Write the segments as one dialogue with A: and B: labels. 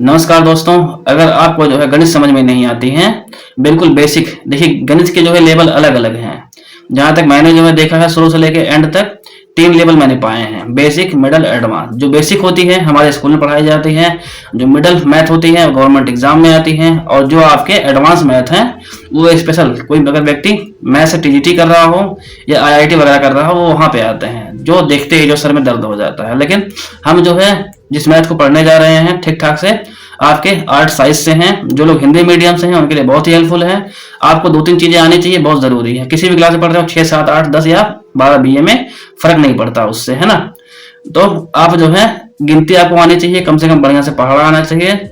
A: नमस्कार दोस्तों। अगर आपको जो है गणित समझ में नहीं आती है, बिल्कुल बेसिक, देखिए गणित के जो है लेवल अलग अलग हैं। जहां तक मैंने जो है देखा है शुरू से लेके एंड तक 3 लेवल मैंने पाए हैं, बेसिक, मिडल, एडवांस। जो बेसिक होती है हमारे स्कूल में पढ़ाई जाती है, जो मिडल मैथ होती है गवर्नमेंट एग्जाम में आती है, और जो आपके एडवांस मैथ है वो स्पेशल कोई अगर व्यक्ति मैथ से टीजीटी कर रहा हो या आईआईटी वगैरह कर रहा हो वो वहां पे आते हैं, जो देखते ही जो सर में दर्द हो जाता है। लेकिन हम जो है जिस मैथ को पढ़ने जा रहे हैं ठीक ठाक से आपके आर्ट साइज से हैं, जो लोग हिंदी मीडियम से हैं उनके लिए बहुत ही हेल्पफुल है। आपको 2-3 चीजें आनी चाहिए, बहुत जरूरी है। किसी भी क्लास में पढ़ रहे हो 6, 7, 8, 10 या 12 बीए में फर्क नहीं पड़ता उससे, है ना। तो आप जो है गिनती आपको आनी चाहिए, कम से कम बढ़िया से पहाड़ा आना चाहिए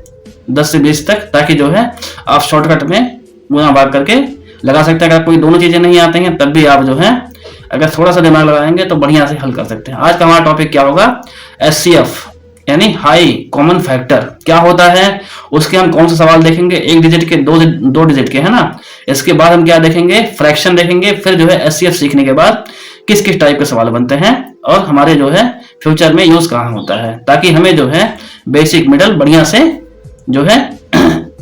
A: 10 से 20 तक, ताकि जो है आप शॉर्टकट में गुणा भाग करके लगा सकते हैं। अगर कोई दोनों चीजें नहीं आती हैं तब भी आप जो है अगर थोड़ा सा दिमाग लगाएंगे तो बढ़िया से हल कर सकते हैं। आज का हमारा टॉपिक क्या होगा? एचसीएफ यानी हाई कॉमन फैक्टर क्या होता है, उसके हम कौन सा सवाल देखेंगे, एक डिजिट के, दो डिजिट के, है ना। इसके बाद हम क्या देखेंगे? फ्रैक्शन देखेंगे। फिर जो है एचसीएफ सीखने के बाद किस किस टाइप के सवाल बनते हैं और हमारे जो है फ्यूचर में यूज कहाँ होता है, ताकि हमें जो है बेसिक मिडल बढ़िया से जो है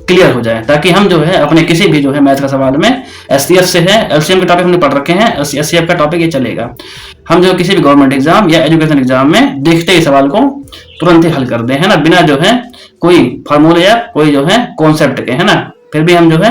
A: क्लियर हो जाए, ताकि हम जो है अपने किसी भी जो है मैथ का सवाल में एचसीएफ से है, एलसीएम के टॉपिक हमने पढ़ रखे हैं, एचसीएफ का टॉपिक ये चलेगा। हम जो किसी भी गवर्नमेंट एग्जाम या एजुकेशन एग्जाम में देखते ही सवाल को तुरंत ही हल कर दे, है ना, बिना जो है कोई फार्मूले या कोई जो है कॉन्सेप्ट के, है ना। फिर भी हम जो है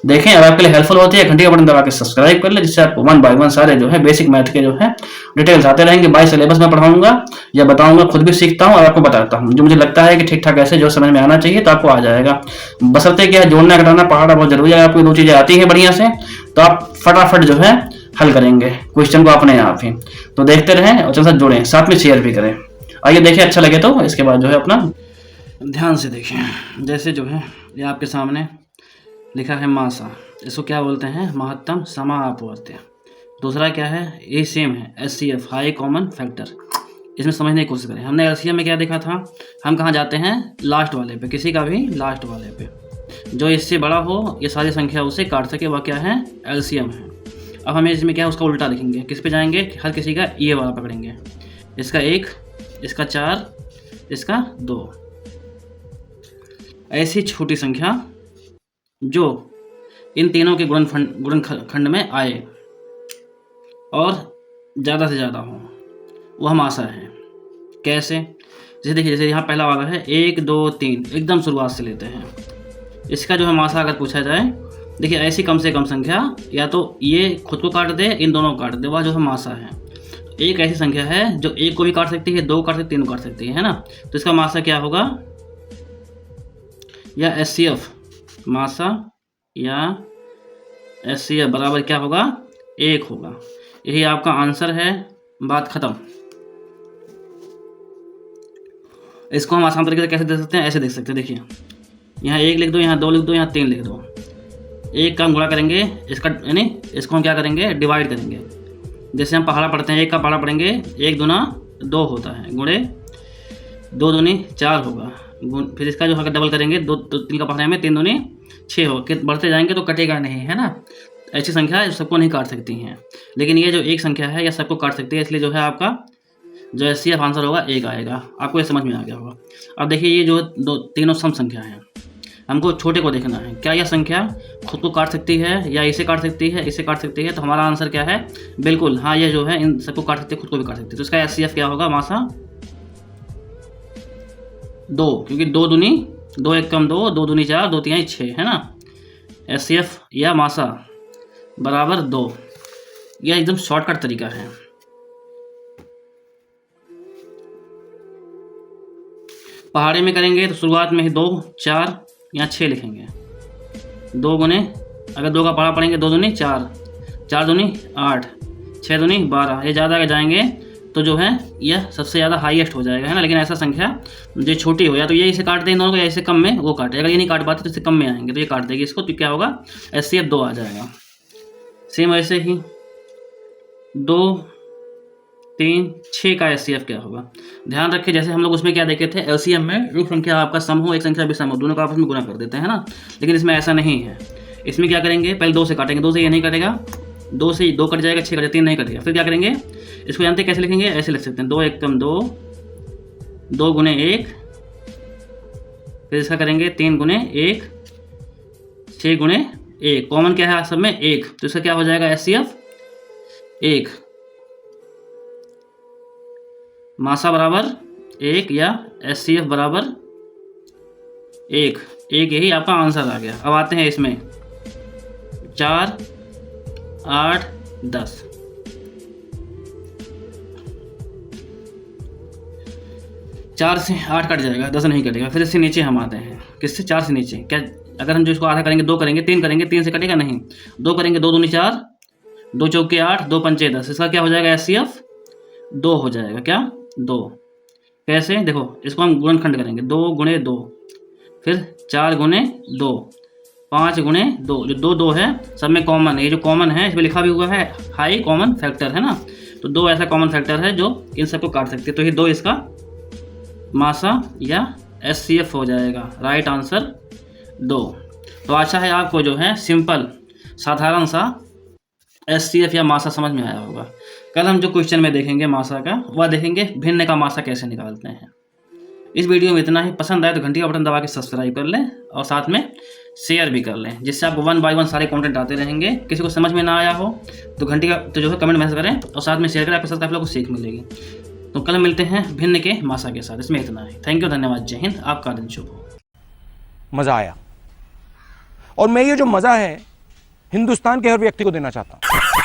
A: देखें, अगर आपके लिए हेल्पफुल होती है घंटी का बटन दबा के सब्सक्राइब कर ले, जिससे आपको 1 बाय 1 सारे जो है बेसिक मैथ के जो है डिटेल्स आते रहेंगे। बाय सिलेबस में पढ़ाऊंगा या बताऊंगा, खुद भी सीखता हूँ और आपको बताता हूँ जो मुझे लगता है कि ठीक ठाक ऐसे जो समझ में आना चाहिए तो आपको आ जाएगा। बशर्ते क्या है, जोड़ना घटाना पढ़ाना बहुत जरूरी है। अगर आपको 2 चीजें आती है बढ़िया से तो आप फटाफट जो है हल करेंगे क्वेश्चन को अपने आप ही। तो देखते रहें और साथ जुड़ें, साथ में शेयर भी करें। आइए देखें, अच्छा लगे तो इसके बाद जो है अपना ध्यान से देखें। जैसे जो है ये आपके सामने लिखा है मासा, इसको क्या बोलते हैं? महत्तम समापवर्त्य। दूसरा क्या है? ये सेम है, एचसीएफ हाई कॉमन फैक्टर। इसमें समझने की कोशिश करें। हमने एलसीएम में क्या देखा था? हम कहाँ जाते हैं? लास्ट वाले पे, किसी का भी लास्ट वाले पे जो इससे बड़ा हो, ये सारी संख्या उसे काट सके, वह क्या है? एलसीएम है। अब हमें इसमें क्या है उसका उल्टा लिखेंगे। किस पे जाएंगे? हर किसी का ये वाला पकड़ेंगे, इसका 1, इसका 4, इसका 2। ऐसी छोटी संख्या जो इन तीनों के गुणनखंड में आए और ज़्यादा से ज़्यादा हो, वो हम आशा है। कैसे? जैसे देखिए, जैसे यहाँ पहला वाला है 1, 2, 3, एकदम शुरुआत से लेते हैं। इसका जो है मासा अगर पूछा जाए, देखिए ऐसी कम से कम संख्या या तो ये खुद को काट दे, इन दोनों को काट दे, वह जो है मासा है। एक ऐसी संख्या है जो 1 को भी काट सकती है, 2 को काट सकती है, 3 को काट सकती है ना। तो इसका मासा क्या होगा? या एचसीएफ मासा या एचसीएफ बराबर क्या होगा? 1 होगा। यही आपका आंसर है, बात खत्म। इसको हम आसान तरीके से कैसे देख सकते हैं? ऐसे देख सकते हैं। देखिए यहाँ 1 लिख दो, यहाँ 2 लिख दो, यहाँ 3 लिख दो। 1 का हम गुणा करेंगे, इसका यानी इसको हम क्या करेंगे? डिवाइड करेंगे। जैसे हम पहाड़ा पढ़ते हैं, 1 का पहाड़ा पढ़ेंगे, 1 दूना 2 होता है, गुणे 2 दूनी 4 होगा। फिर इसका जो है डबल करेंगे, 3 का पहाड़े में 3 दूनी 6 होगा। बढ़ते जाएंगे तो कटेगा नहीं, है ना। ऐसी संख्या सबको नहीं काट सकती हैं, लेकिन ये जो एक संख्या है यह सबको काट सकती है, इसलिए जो है आपका जो एचसीएफ आंसर होगा 1 आएगा। आपको ये समझ में आ गया होगा। अब देखिए ये जो तीनों सम संख्या हैं, हमको छोटे को देखना है। क्या यह संख्या खुद को काट सकती है या इसे काट सकती है, इसे काट सकती है? तो हमारा आंसर क्या है? बिल्कुल हाँ, ये जो है इन सबको काट सकती है, खुद को भी काट सकती है। तो इसका एचसीएफ क्या होगा? मासा 2, क्योंकि 2 दूनी 2, 1 कम 2, 2 दूनी 4, 2 3 6, है ना। एचसीएफ या मासा बराबर 2। यह एकदम शॉर्टकट तरीका है। पहाड़े में करेंगे तो शुरुआत में ही 2, 4 या 6 लिखेंगे। 2 गुने, अगर 2 का पहाड़ा पढ़ेंगे, 2 दूनी 4, 4 दूनी 8, 6 दूनी 12। ये ज़्यादा आगे जाएंगे तो जो है यह सबसे ज़्यादा हाईएस्ट हो जाएगा, है ना। लेकिन ऐसा संख्या जो छोटी हो, या तो ये इसे काट दें इन दोनों को, या इसे कम में वो काटे। अगर ये नहीं काट पाते तो इससे कम में आएंगे तो ये काट देगी इसको, तो क्या होगा? एचसीएफ 2 आ जाएगा। सेम ऐसे ही 2, 3, 6 का एचसीएफ क्या होगा? ध्यान रखिए, जैसे हम लोग उसमें क्या देखे थे, एलसीएम में एक संख्या आपका सम हो, एक संख्या भी सम हो, दोनों का आपस में गुणा कर देते हैं ना। लेकिन इसमें ऐसा नहीं है। इसमें क्या करेंगे? पहले 2 से काटेंगे, 2 से ये नहीं कटेगा, 2 से 2 कट जाएगा, 6 कट जाएगा, 3 नहीं कटेगा। फिर क्या करेंगे? इसको जानते कैसे लिखेंगे? ऐसे लिख सकते हैं, 2 1 कम 2, 2 गुने 1, फिर इसका करेंगे 3 गुणे 1, 6 गुणे 1, कॉमन क्या है सब में 1, तो इसका क्या हो जाएगा HCF 1, मासा बराबर 1 या HCF बराबर 1, यही आपका आंसर आ गया। अब आते हैं इसमें 4, 8, 10, 4 से 8 कट जाएगा, 10 नहीं कटेगा। फिर इससे नीचे हम आते हैं, किससे? 4 से नीचे। क्या अगर हम जो इसको आधा करेंगे 2 करेंगे 3 करेंगे, 3 से कटेगा नहीं, 2 करेंगे 2 दूनी 4, 2 चौके 8, 2 पंचे 10, इसका क्या हो जाएगा HCF 2 हो जाएगा। क्या 2? कैसे? देखो इसको हम गुणनखंड करेंगे, 2 गुणे 2, फिर 4 गुणे 2, 5 गुणे 2, जो 2 2 है सब में कॉमन है, ये जो कॉमन है इसमें लिखा भी हुआ है हाई कॉमन फैक्टर है ना, तो 2 ऐसा कॉमन फैक्टर है जो इन सबको काट सकते हैं, तो ये 2 इसका मासा या HCF हो जाएगा। Right answer 2। तो आशा है आपको जो है सिंपल साधारण सा HCF या मासा समझ में आया होगा। कल हम जो क्वेश्चन में देखेंगे मासा का, वह देखेंगे भिन्न का मासा कैसे निकालते हैं। इस वीडियो में इतना ही। पसंद आए तो घंटी का बटन दबा के सब्सक्राइब कर लें और साथ में शेयर भी कर लें, जिससे आपको 1 बाय 1 सारे कंटेंट आते रहेंगे। किसी को समझ में ना आया हो तो घंटी का तो जो है कमेंट मैसेज करें और साथ में शेयर करें, आपके साथ आप लोगों को सीख मिलेगी। तो कल मिलते हैं भिन्न के मासा के साथ। इसमें इतना है। थैंक यू, धन्यवाद, जय हिंद, आपका दिन शुभ हो।
B: मजा आया और मैं ये जो मजा है हिंदुस्तान के हर व्यक्ति को देना चाहता हूं।